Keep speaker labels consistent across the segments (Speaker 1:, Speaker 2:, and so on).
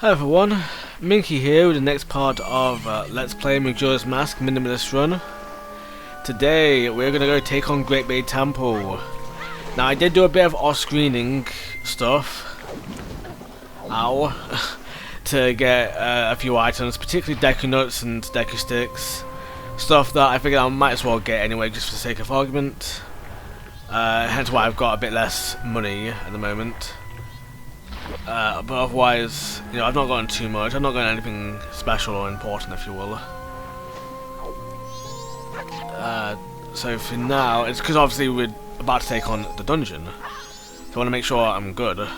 Speaker 1: Hi everyone, Minkey here with the next part of Let's Play Majora's Mask Minimalist Run. Today we're going to go take on Great Bay Temple. Now I did do a bit of off-screening stuff, to get a few items, particularly Deku Nuts and Deku Sticks. Stuff that I figured I might as well get anyway just for the sake of argument. Hence why I've got a bit less money at the moment. But otherwise, you know, I've not gotten too much. I've not gotten anything special or important, if you will. So for now, it's because obviously we're about to take on the dungeon. So I want to make sure I'm good. I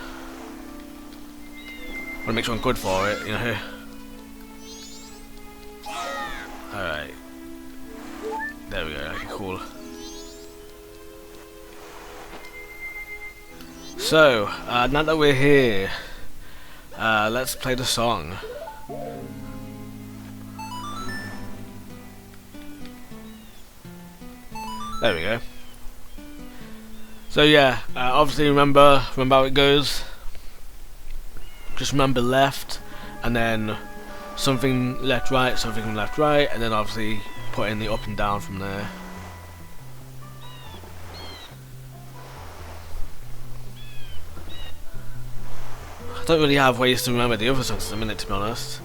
Speaker 1: want to make sure I'm good for it, you know. Alright. There we go, okay, cool. So, now that we're here, let's play the song. There we go. So yeah, obviously remember how it goes. Just remember left, and then something left right, something left right, and then obviously put in the up and down from there. I don't really have ways to remember the other songs at the minute, to be honest.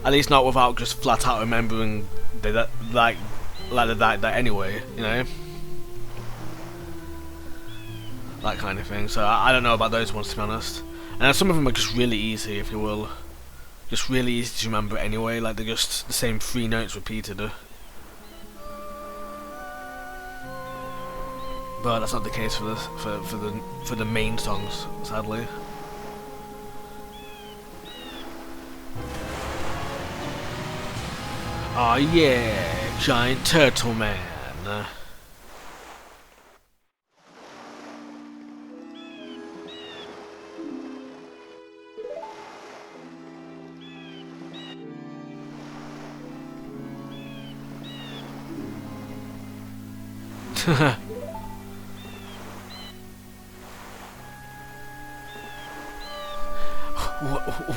Speaker 1: At least not without just flat out remembering that anyway, you know? That kind of thing. So I don't know about those ones, to be honest. And some of them are just really easy, if you will. Just really easy to remember anyway, like they're just the same 3 notes repeated. But that's not the case for this, for the main songs, sadly. Oh yeah, giant turtle man.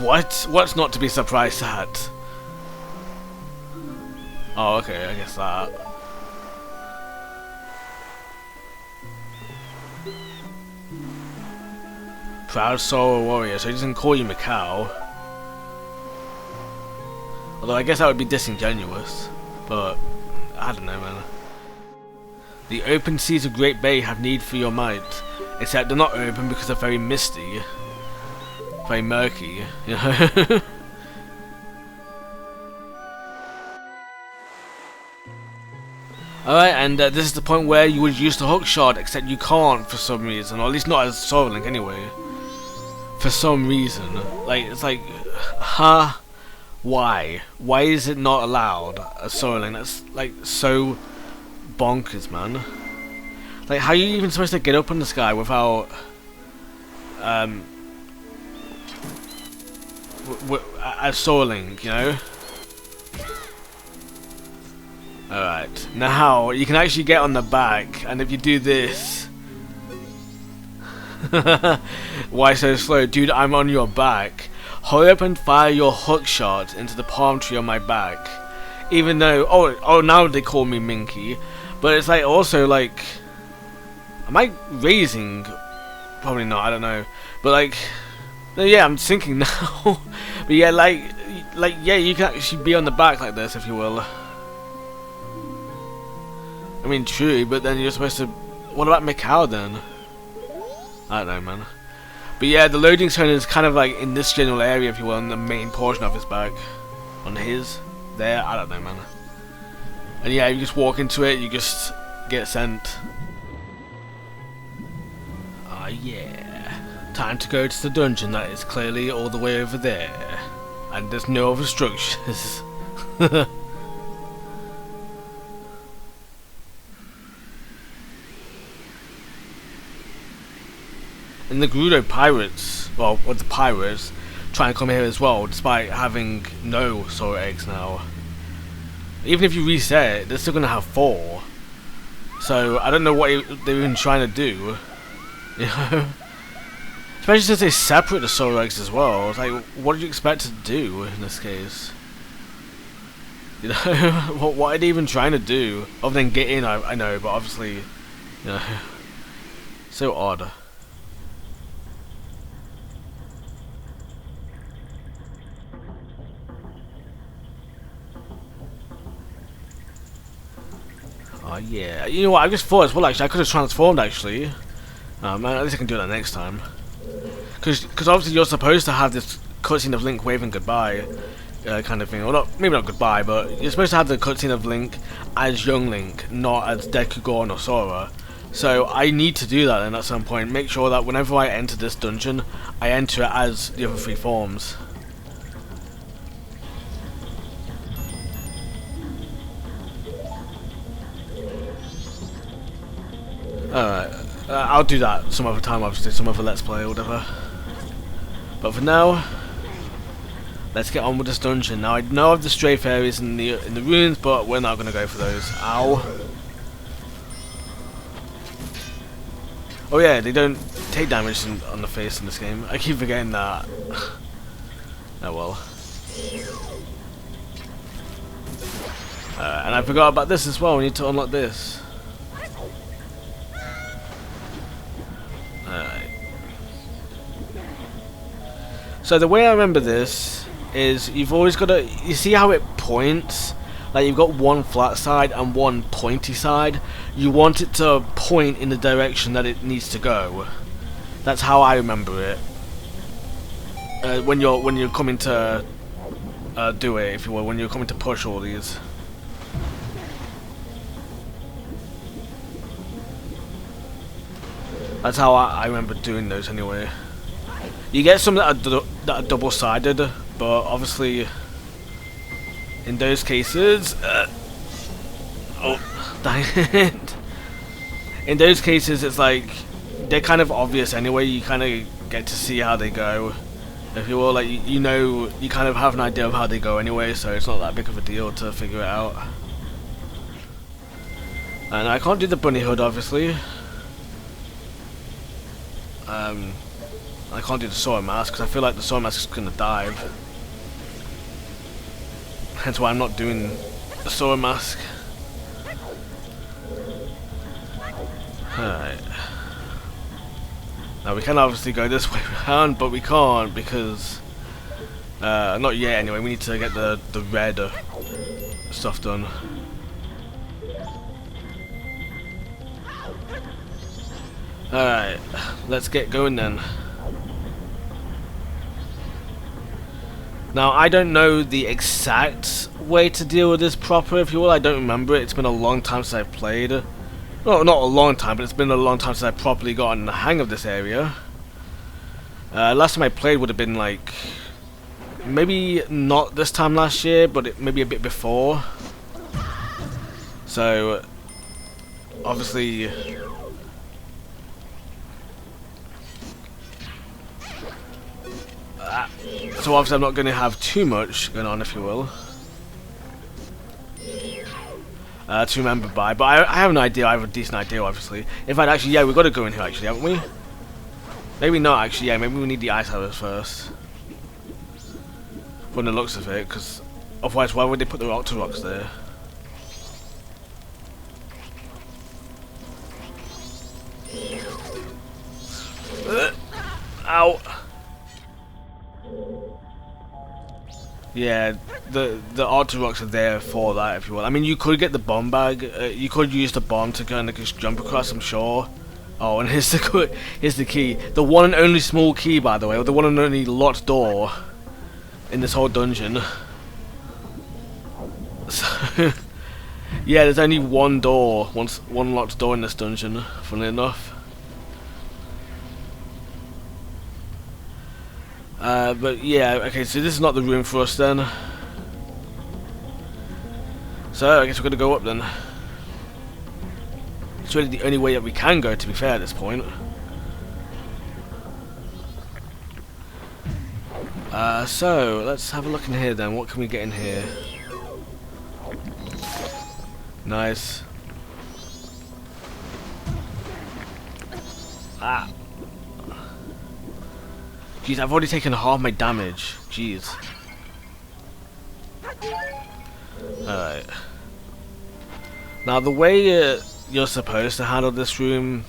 Speaker 1: What? What's not to be surprised at? Oh, okay, I guess that. Proud soul warrior, so he doesn't call you Macau. Although I guess that would be disingenuous, but I don't know, man. The open seas of Great Bay have need for your might, except they're not open because they're very misty, very murky, you know. Alright, and this is the point where you would use the hook shot, except you can't for some reason, or at least not as Soul Link anyway. For some reason. Like, it's like, huh? Why? Why is it not allowed as Soul Link? That's like so bonkers, man. Like, how are you even supposed to get up in the sky without as Soul Link, you know? Alright, now you can actually get on the back, and if you do this... Why so slow? Dude, I'm on your back. Hurry up and fire your hook shot into the palm tree on my back. Even though... Oh, now they call me Minkey. But it's like, also like... Am I raising? Probably not, I don't know. But like... Yeah, I'm sinking now. But yeah, like, yeah, you can actually be on the back like this, if you will. I mean, true, but then you're supposed to... What about Macau then? I don't know, man. But yeah, the loading zone is kind of like in this general area, if you will, on the main portion of his back. On his. There, I don't know, man. And yeah, you just walk into it, you just get sent. Ah, yeah. Time to go to the dungeon that is clearly all the way over there. And there's no other structures. And the Gerudo pirates, well, the pirates, try and come here as well, despite having no soul eggs now. Even if you reset it, they're still gonna have 4. So I don't know what they're even trying to do. You know? Especially since they separate the soul eggs as well. It's like, what did you expect to do in this case? You know, what are they even trying to do? Other than get in, I know, but obviously, you know, so odd. Oh yeah, you know what, I just thought as well actually, I could have transformed actually. Man, at least I can do that next time. Because obviously you're supposed to have this cutscene of Link waving goodbye kind of thing. Or not, maybe not goodbye, but you're supposed to have the cutscene of Link as young Link, not as Deku, Goron or Sora. So I need to do that then at some point. Make sure that whenever I enter this dungeon, I enter it as the other three forms. Alright, I'll do that some other time, obviously, some other Let's Play or whatever. But for now, let's get on with this dungeon. Now I know of the strafe areas in the ruins, but we're not going to go for those. Ow. Oh yeah, they don't take damage on the face in this game. I keep forgetting that. Oh well. And I forgot about this as well, we need to unlock this. So the way I remember this is you've always got to, you see how it points? Like you've got one flat side and one pointy side. You want it to point in the direction that it needs to go. That's how I remember it. When you're coming to do it, if you will, when you're coming to push all these. That's how I remember doing those anyway. You get some that are double-sided, but obviously in those cases, oh dang it! In those cases, it's like they're kind of obvious anyway. You kind of get to see how they go, if you will. Like you know, you kind of have an idea of how they go anyway, so it's not that big of a deal to figure it out. And I can't do the bunny hood, obviously. I can't do the Sora mask because I feel like the Sora mask is going to dive. Hence why I'm not doing the Sora mask. Alright. Now we can obviously go this way around, but we can't because not yet anyway, we need to get the red stuff done. Alright, let's get going then. Now, I don't know the exact way to deal with this proper, if you will. I don't remember it. It's been a long time since I've played. Well, not a long time, but it's been a long time since I've properly gotten the hang of this area. Last time I played would have been like... maybe not this time last year, but maybe a bit before. So, obviously... so obviously I'm not going to have too much going on, if you will, to remember by. But I have an idea. I have a decent idea, obviously. In fact, actually, yeah, we've got to go in here, actually, haven't we? Maybe not, actually. Yeah, maybe we need the ice houses first. From the looks of it, because otherwise, why would they put the rocks there? Ow! Yeah, the rocks are there for that, if you will. I mean, you could get the bomb bag. You could use the bomb to kind of just jump across, I'm sure. Oh, and here's the key. The one and only small key, by the way, or the one and only locked door in this whole dungeon. So, yeah, there's only one door, one locked door in this dungeon, funnily enough. But yeah, okay, so this is not the room for us then. So I guess we're gonna go up then. It's really the only way that we can go, to be fair, at this point. So let's have a look in here then. What can we get in here? Nice. Jeez, I've already taken half my damage. Jeez. Alright. Now the way you're supposed to handle this room...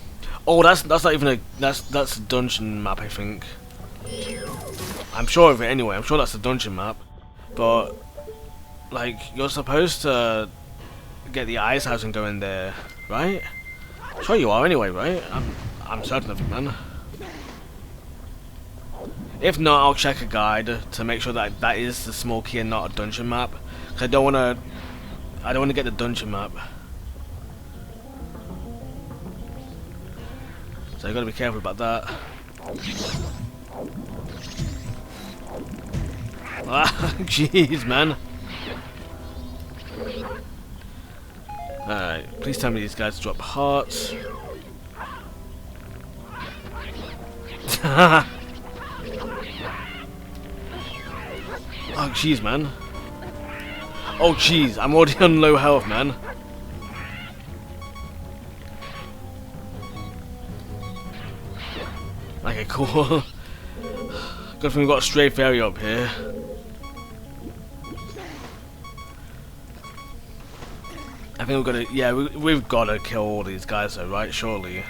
Speaker 1: Oh, that's not even a... That's a dungeon map, I think. I'm sure of it anyway. I'm sure that's a dungeon map. But, like, you're supposed to get the ice house and go in there, right? Sure you are anyway, right? I'm certain of it, man. If not, I'll check a guide to make sure that that is the small key and not a dungeon map. Cause I don't wanna get the dungeon map. So you gotta be careful about that. Ah, jeez, man. Alright, please tell me these guys drop hearts. Oh, jeez, man. Oh, jeez, I'm already on low health, man. Okay, cool. Good thing we've got a stray fairy up here. I think we've got to, yeah, we've got to kill all these guys though, right? Surely.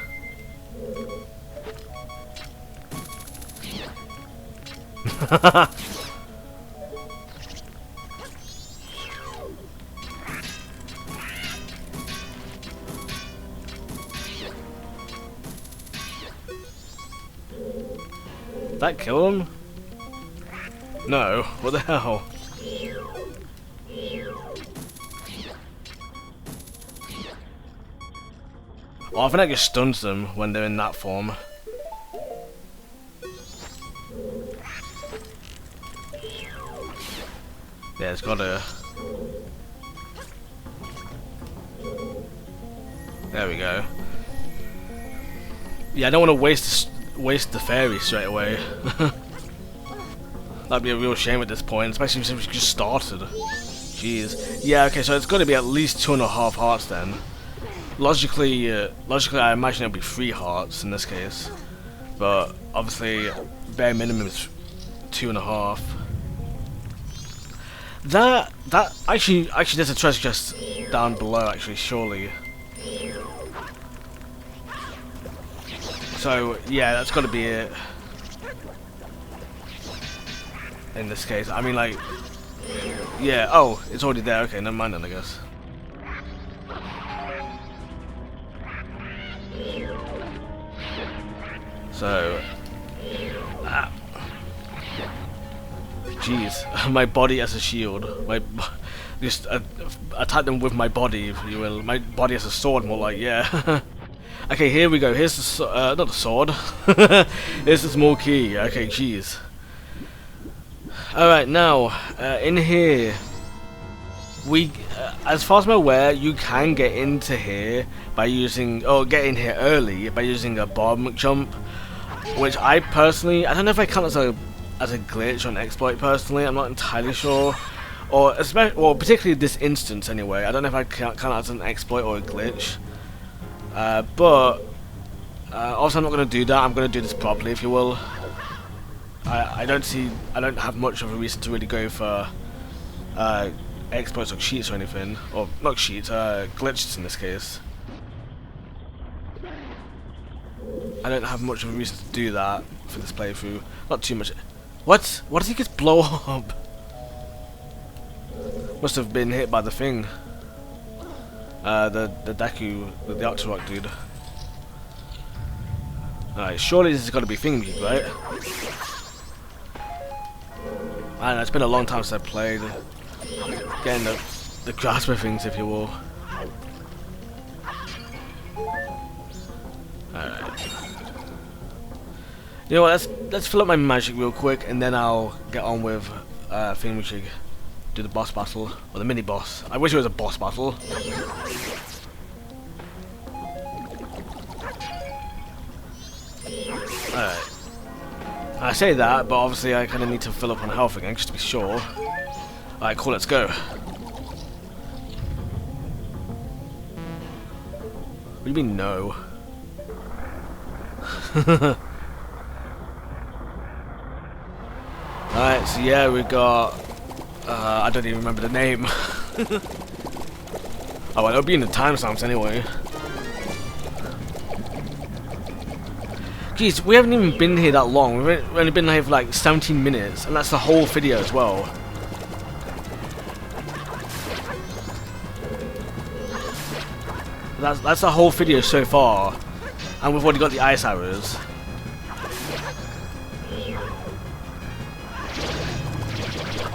Speaker 1: That kill him? No, what the hell? Oh, I think that just stuns them when they're in that form. Yeah, it's gotta... There we go. Yeah, I don't want to waste the fairy straight away. That'd be a real shame at this point, especially since we just started. Jeez. Yeah, okay, so it's got to be at least 2.5 hearts then. Logically, I imagine it'll be 3 hearts in this case, but obviously, bare minimum is 2.5. That actually, there's a treasure chest down below. Actually, surely. So yeah, that's got to be it. In this case, I mean, like, yeah. Oh, it's already there. Okay, never mind then, I guess. So, jeez, my body as a shield. Just attack them with my body, if you will. My body as a sword, more like, yeah. Okay, here we go. Here's the not the sword. Here's the small key. Okay, jeez. All right, now in here, as far as I'm aware, you can get into here by using, get in here early by using a bomb jump, which I personally, I don't know if I count as a glitch or an exploit personally. I'm not entirely sure, or particularly this instance anyway. I don't know if I count it as an exploit or a glitch. But also I'm not going to do that. I'm going to do this properly, if you will. I don't have much of a reason to really go for exploits or cheats or anything, or not cheats, glitches in this case. I don't have much of a reason to do that for this playthrough. Not too much. What? What did he just blow up? Must have been hit by the thing. The Deku, the Octorok dude. Alright, surely this has got to be thingy, right? I don't know, it's been a long time since I played. Getting the grasp of things, if you will. Alright. You know what, let's fill up my magic real quick, and then I'll get on with thingamajig. Do the boss battle, or the mini boss. I wish it was a boss battle. Alright. I say that, but obviously I kind of need to fill up on health again, just to be sure. Alright, cool, let's go. What do you mean, no? Alright, so yeah, we got... I don't even remember the name. Oh, well, it'll be in the timestamps anyway. Jeez, we haven't even been here that long. We've only been here for like 17 minutes, and that's the whole video as well. That's the whole video so far, and we've already got the ice arrows.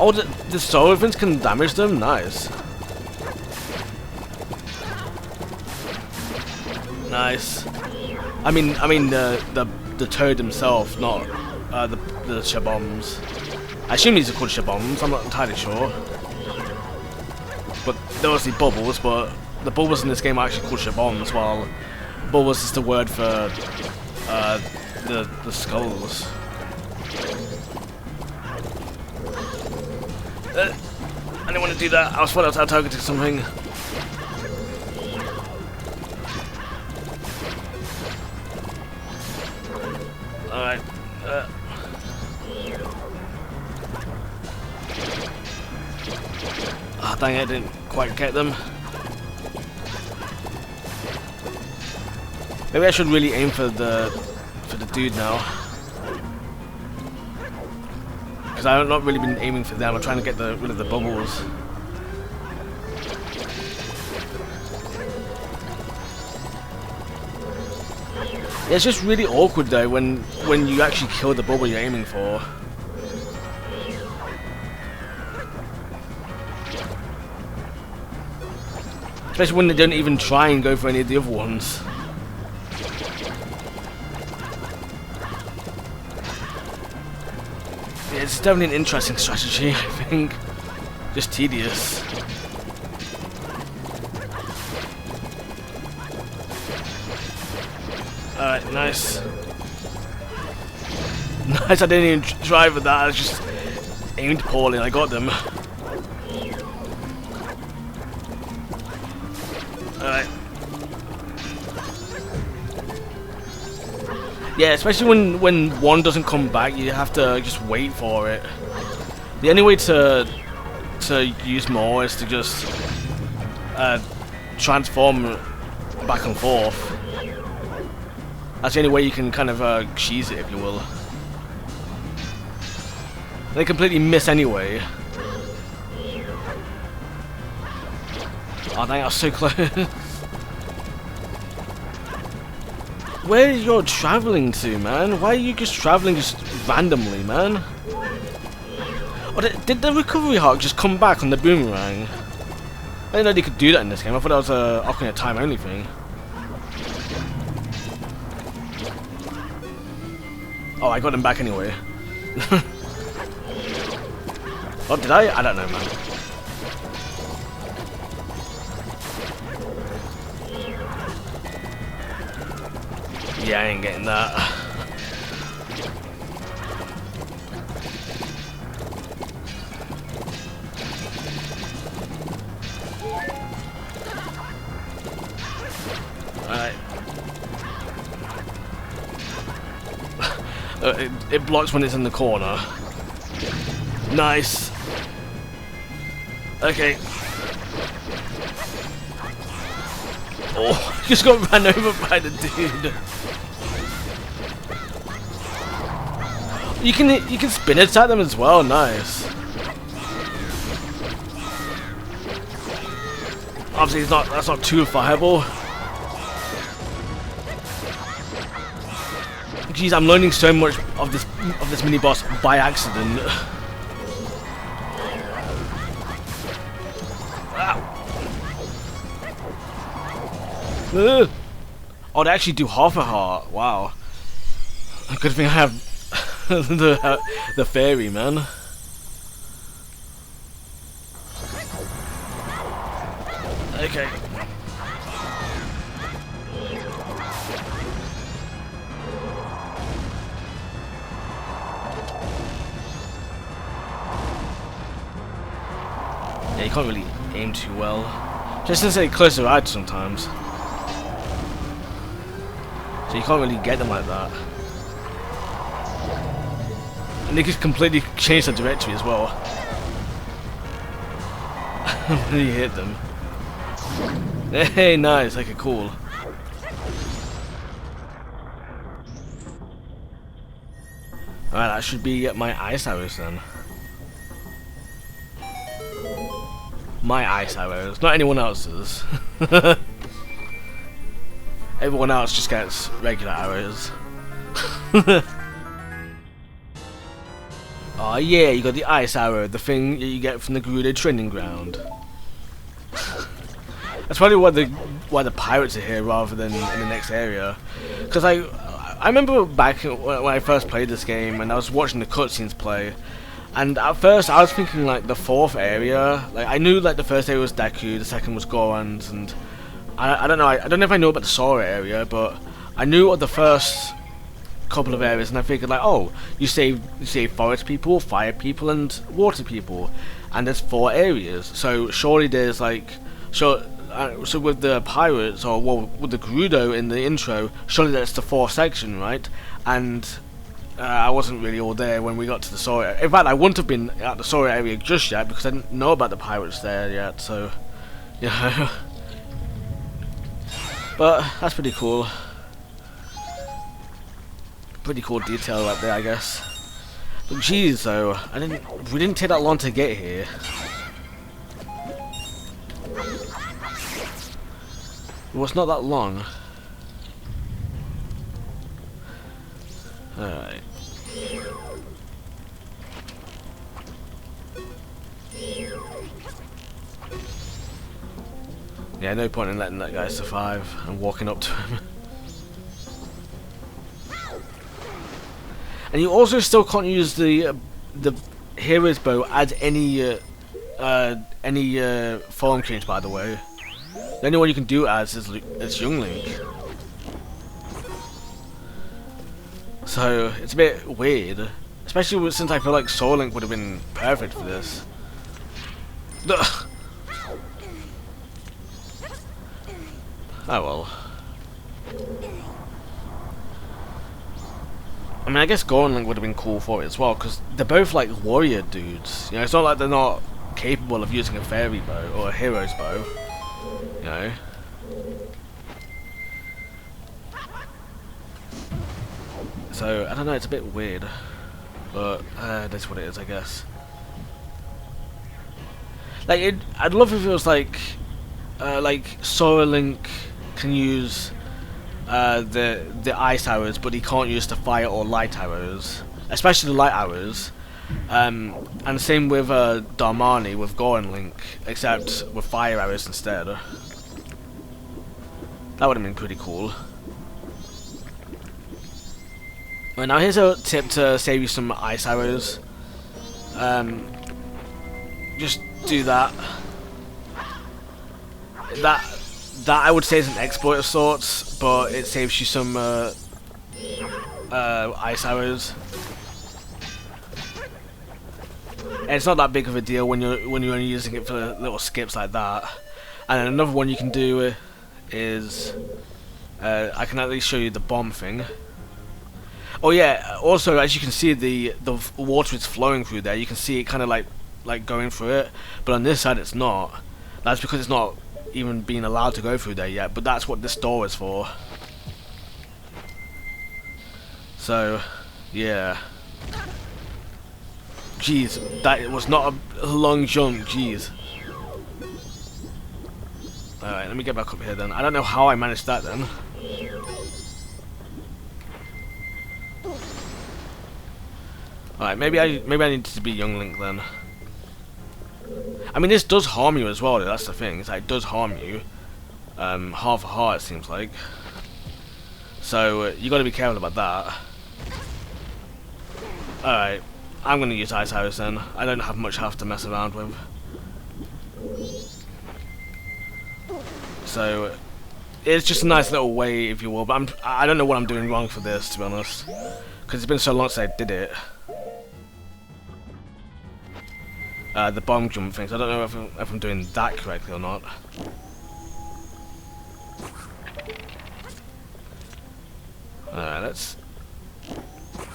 Speaker 1: Oh, the solar fins can damage them? Nice. Nice. I mean the toad himself, not the shabombs. I assume these are called shabombs. I'm not entirely sure. But they're obviously bubbles, but the bubbles in this game are actually called shabombs, while bubbles is the word for the skulls. I didn't want to do that. I was thought I was targeting something. Alright. Ah, dang it, I didn't quite get them. Maybe I should really aim for the dude now. Because I've not really been aiming for them. I'm trying to get rid of the bubbles. Yeah, it's just really awkward though when you actually kill the bubble you're aiming for. Especially when they don't even try and go for any of the other ones. Yeah, it's definitely an interesting strategy, I think. Just tedious. Alright, nice. Nice, I didn't even try for that, I just aimed poorly and I got them. Alright. Yeah, especially when one doesn't come back, you have to just wait for it. The only way to use more is to just transform back and forth. That's the only way you can kind of cheese it, if you will. They completely miss anyway. Oh dang, I was so close. Where are you traveling to, man? Why are you just traveling just randomly, man? Oh, did the recovery heart just come back on the boomerang? I didn't know they could do that in this game. I thought that was a Ocarina of Time only thing. Oh, I got him back anyway. Oh, did I? I don't know, man. Yeah, I ain't getting that. Alright. It blocks when it's in the corner. Nice. Okay. Oh, just got ran over by the dude. You can spin it at them as well. Nice. Obviously, that's not too viable. Jeez, I'm learning so much of this mini boss by accident. Oh, they actually do half a heart. Wow. Good thing I have the fairy, man. Okay. Yeah, you can't really aim too well. Just to say closer edge sometimes. So you can't really get them like that. And they could completely change the directory as well. When you hit them. Hey, nice, okay, cool. Alright, that should be my ice arrows then. My ice arrows, not anyone else's. Everyone else just gets regular arrows. Oh yeah, you got the ice arrow, the thing that you get from the Gerudo training ground. That's probably why the pirates are here rather than in the next area. Because I remember back when I first played this game and I was watching the cutscenes play, and at first I was thinking like the fourth area. Like I knew like the first area was Deku, the second was Goron's, and I don't know. I don't know if I know about the Sora area, but I knew of the first couple of areas, and I figured like, oh, you save forest people, fire people, and water people, and there's 4 areas. So surely there's like so with the pirates, or well, with the Gerudo in the intro, surely that's the 4th section, right? And I wasn't really all there when we got to the Sora. In fact, I wouldn't have been at the Sora area just yet because I didn't know about the pirates there yet. So, you know. But that's pretty cool. Pretty cool detail right there, I guess. But jeez, though, we didn't take that long to get here. Well, it's not that long. Alright. Yeah, no point in letting that guy survive and walking up to him. And you also still can't use the hero's bow as any form change, by the way. The only one you can do as is Young Link. So it's a bit weird, especially since I feel like Soul Link would have been perfect for this. Ugh. Oh well. I mean, I guess Goron Link would have been cool for it as well, because they're both like warrior dudes. You know, it's not like they're not capable of using a fairy bow or a hero's bow. You know. So I don't know. It's a bit weird, but that's what it is, I guess. Like, I'd love if it was like Sora Link can use the ice arrows, but he can't use the fire or light arrows, especially the light arrows. And same with Darmani with Goron Link, except with fire arrows instead. That would have been pretty cool. Right, now here's a tip to save you some ice arrows. Just do that. That I would say is an exploit of sorts, but it saves you some ice arrows. And it's not that big of a deal when you're only using it for little skips like that. And then another one you can do is I can at least show you the bomb thing. Oh yeah, also as you can see the water is flowing through there. You can see it kind of like going through it, but on this side it's not. That's because it's not even being allowed to go through there yet, but that's what this door is for. So yeah. Jeez, that was not a long jump, jeez. Alright, let me get back up here then. I don't know how I managed that then. Alright, maybe I need to be Young Link then. I mean, this does harm you as well, that's the thing. It's like, it does harm you. Half a heart, it seems like. So, you gotta be careful about that. Alright, I'm gonna use Ice Arrows then. I don't have much health to mess around with. So, it's just a nice little way, if you will, but I don't know what I'm doing wrong for this, to be honest. Because it's been so long since I did it. The bomb jump things, I don't know if I'm doing that correctly or not. Alright, let's...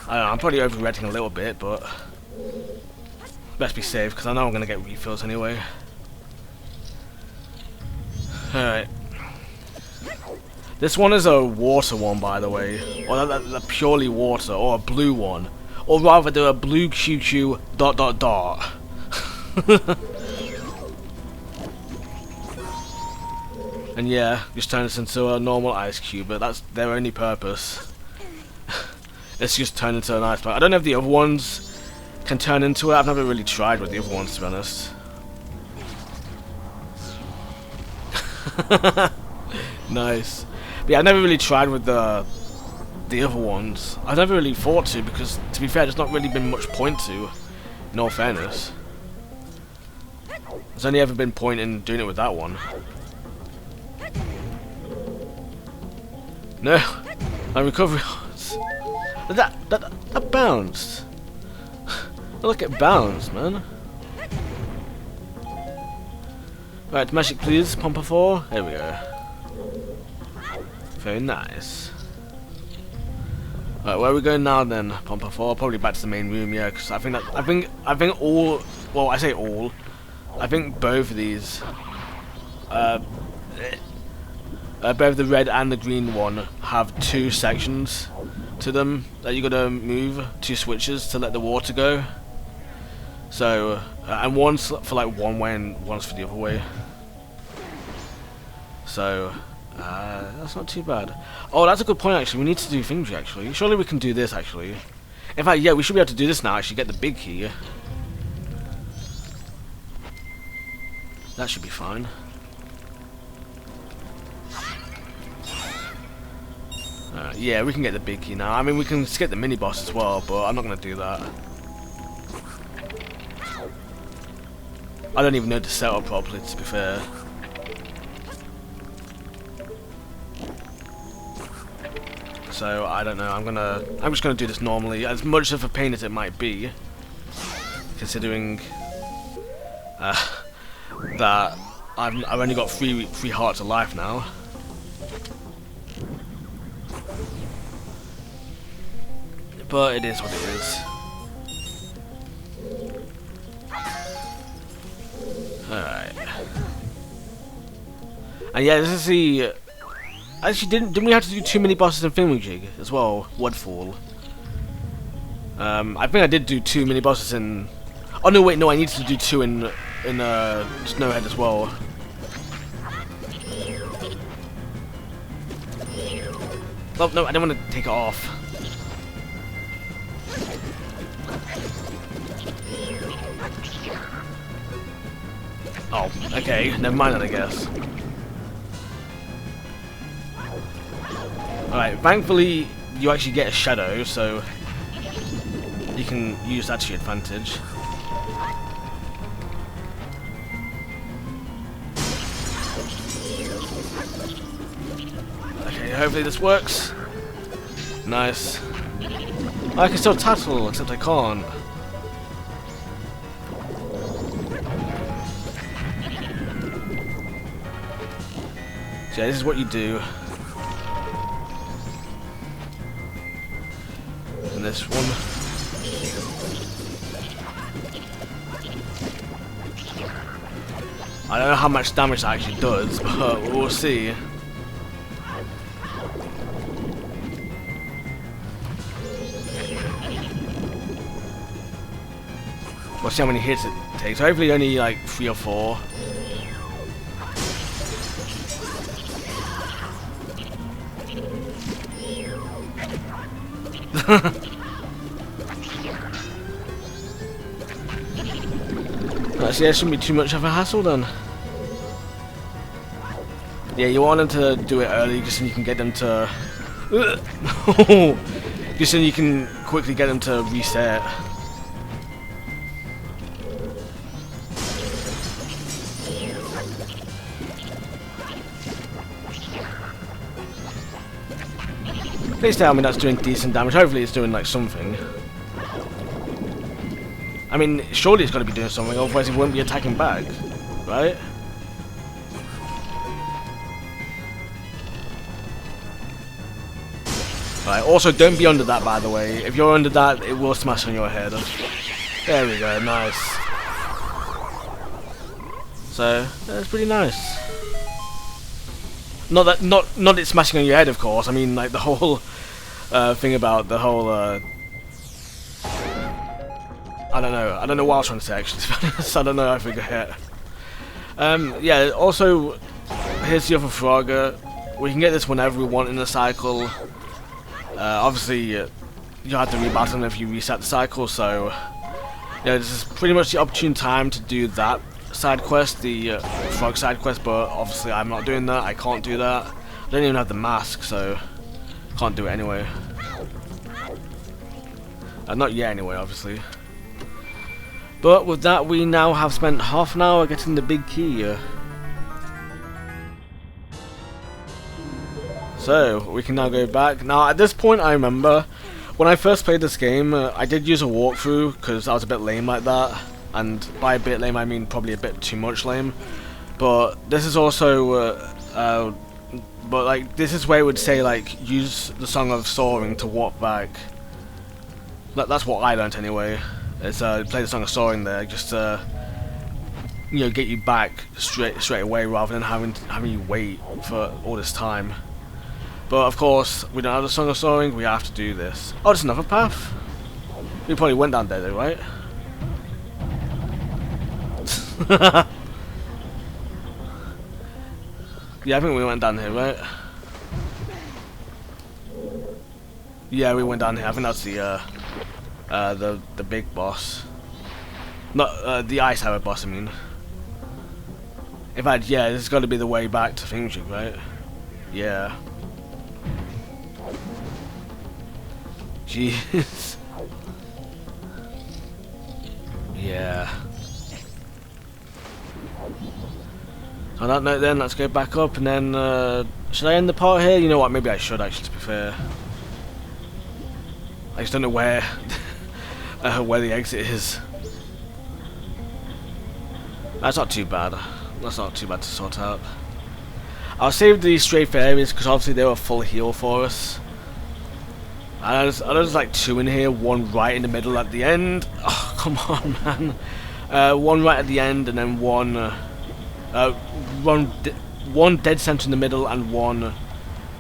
Speaker 1: I don't know, I'm probably overreacting a little bit, but best be safe because I know I'm gonna get refills anyway. Alright. This one is a water one, by the way, or that purely water, or a blue one, or rather they're a blue QQ ... And yeah, just turn this into a normal ice cube, but that's their only purpose. It's just turn into an ice pack. I don't know if the other ones can turn into it. I've never really tried with the other ones, to be honest. Nice. But yeah, I've never really tried with the other ones. I've never really thought to, because to be fair, there's not really been much point to, in all fairness. There's only ever been point in doing it with that one. No, my recovery. That bounced. Look, it bounced, man. Right, magic please, Pompa 4. There we go. Very nice. Right, where are we going now then, Pompa 4? Probably back to the main room, yeah, because I think all, well, I say all, I think both of these, both the red and the green one have 2 sections to them that you gotta move, 2 switches to let the water go. So, and one's for like one way and one's for the other way. So, that's not too bad. Oh, that's a good point actually. We need to do things actually. Surely we can do this actually. In fact, yeah, we should be able to do this now. Actually, get the big key. That should be fine. Yeah, we can get the big key now. I mean, we can skip the mini boss as well, but I'm not gonna do that. I don't even know to set up properly, to be fair. So I don't know. I'm just gonna do this normally, as much of a pain as it might be, considering that I've only got three hearts of life now. But it is what it is. Alright. And yeah, this is the... Actually, didn't we have to do 2 mini bosses in Thingamajig as well? Woodfall. I think I did do 2 mini bosses in... Oh no, wait, no, I needed to do 2 in Snowhead as well. Oh no, I don't want to take it off. Oh, okay, never mind that, I guess. Alright, thankfully you actually get a shadow, so you can use that to your advantage. Okay, hopefully this works. Nice. I can still tattle, except I can't. So yeah, this is what you do. And this one. I don't know how much damage that actually does, but we'll see. We'll see how many hits it takes. Hopefully only like 3 or 4. Actually, that shouldn't be too much of a hassle then. Yeah, you want them to do it early just so you can get them to... just so you can quickly get them to reset. Please tell me that's doing decent damage. Hopefully it's doing like something. I mean, surely it's got to be doing something, otherwise it won't be attacking back, right? Right, also don't be under that, by the way. If you're under that, it will smash on your head. There we go, nice. So, that's pretty nice. Not it smashing on your head, of course. I mean, like, the whole thing about the whole, I don't know what I was trying to say, actually, to be honest. I don't know, I forget. Yeah, also, here's the other frog. We can get this whenever we want in the cycle. Obviously, you have to rebattle them if you reset the cycle, so yeah, this is pretty much the opportune time to do that side quest, the frog side quest, but obviously I'm not doing that, I can't do that. I don't even have the mask, so can't do it anyway. Not yet anyway, obviously. But with that, we now have spent half an hour getting the big key. So, we can now go back. Now, at this point, I remember, when I first played this game, I did use a walkthrough, because I was a bit lame like that. And by a bit lame, I mean probably a bit too much lame. But this is also, but like, this is where it would say, like, use the Song of Soaring to walk back. That's what I learnt anyway. Is play the Song of Soaring there, just you know, get you back straight away rather than having you wait for all this time. But of course, we don't have the Song of Soaring. We have to do this. Oh, there's another path. We probably went down there, though, right? Yeah, I think we went down here, right? Yeah, we went down here. I think that's the big boss. Not the Ice Tower boss, I mean. In fact, yeah, this has got to be the way back to Thingjig, right? Yeah. Jeez. Yeah. On that note then, let's go back up and then, should I end the part here? You know what, maybe I should actually, to be fair. I just don't know where, where the exit is. That's not too bad. That's not too bad to sort out. I'll save these stray fairies because obviously they were full heal for us. And there's like two in here, one right in the middle at the end. Oh, come on, man. One right at the end and then one dead center in the middle and one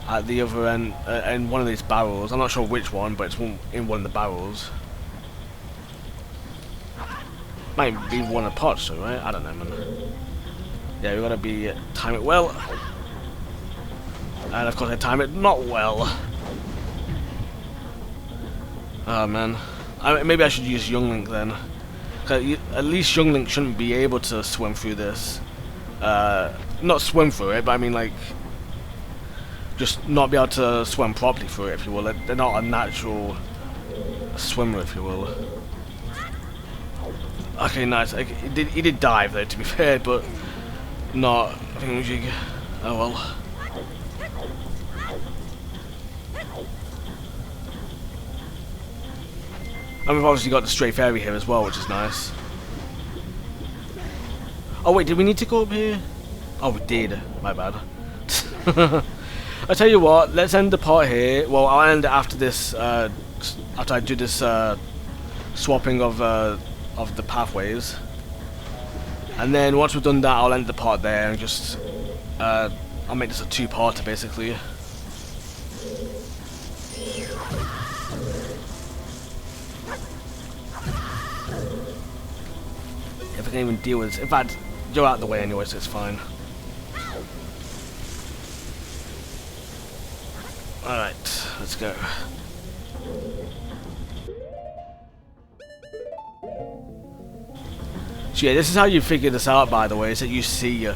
Speaker 1: at the other end, in one of these barrels. I'm not sure which one, but it's one in one of the barrels. Might be one of the pots, though, right? I don't know, man. Yeah, we gotta be time it well, and of course I time it not well. Oh man, maybe I should use Young Link then. At least Young Link shouldn't be able to swim through this. Not swim through it, but I mean like, just not be able to swim properly through it, if you will. They're not a natural swimmer, if you will. Okay, nice. He did dive though, to be fair, but not thingamajig. Oh well. And we've obviously got the stray fairy here as well, which is nice. Oh wait, did we need to go up here? Oh, we did. My bad. I tell you what, let's end the part here. Well, I'll end it after this. After I do this swapping of the pathways, and then once we've done that, I'll end the part there and just I'll make this a two-parter basically. If I can even deal with this. In fact, you're out of the way anyway, so it's fine. Alright, let's go. So yeah, this is how you figure this out, by the way, is that you see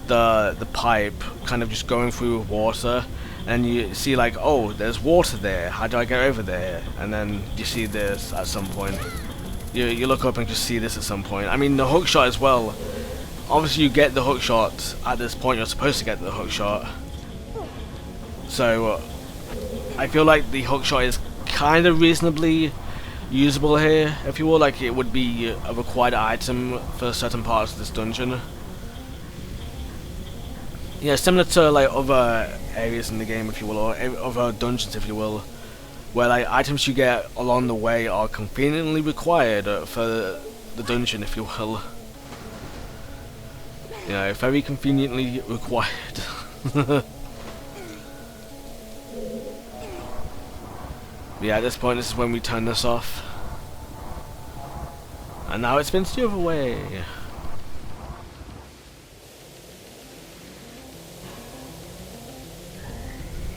Speaker 1: the pipe kind of just going through water, and you see like, oh, there's water there, how do I get over there? And then you see this at some point. You look up and just see this at some point. I mean, the hook shot as well. Obviously you get the hook shot at this point, you're supposed to get the hook shot. So, I feel like the hook shot is kind of reasonably usable here, if you will. Like, it would be a required item for certain parts of this dungeon. Yeah, similar to like other areas in the game, if you will, or other dungeons, if you will. where like items you get along the way are conveniently required for the dungeon, if you will. You know, very conveniently required. Yeah, at this point, this is when we turn this off. And now it spins the other way.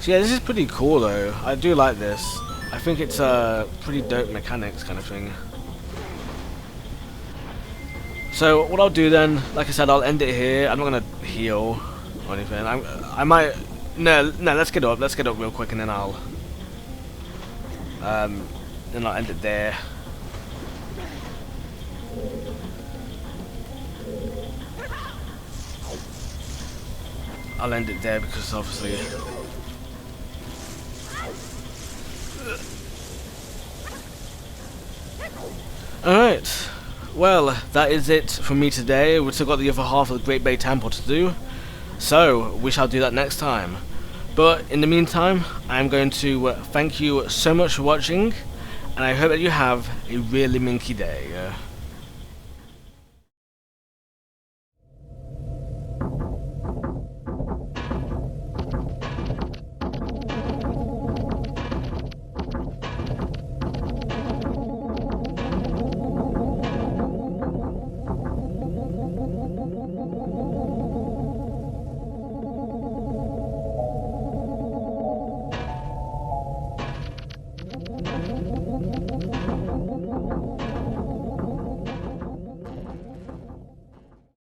Speaker 1: So yeah, this is pretty cool though. I do like this. I think it's a pretty dope mechanics kind of thing. So what I'll do then, like I said, I'll end it here. I'm not gonna heal or anything. I might. No. Let's get up. Let's get up real quick, and then I'll end it there. I'll end it there because obviously. Alright, well, that is it from me today. We've still got the other half of the Great Bay Temple to do, so we shall do that next time. But in the meantime, I'm going to thank you so much for watching, and I hope that you have a really minky day.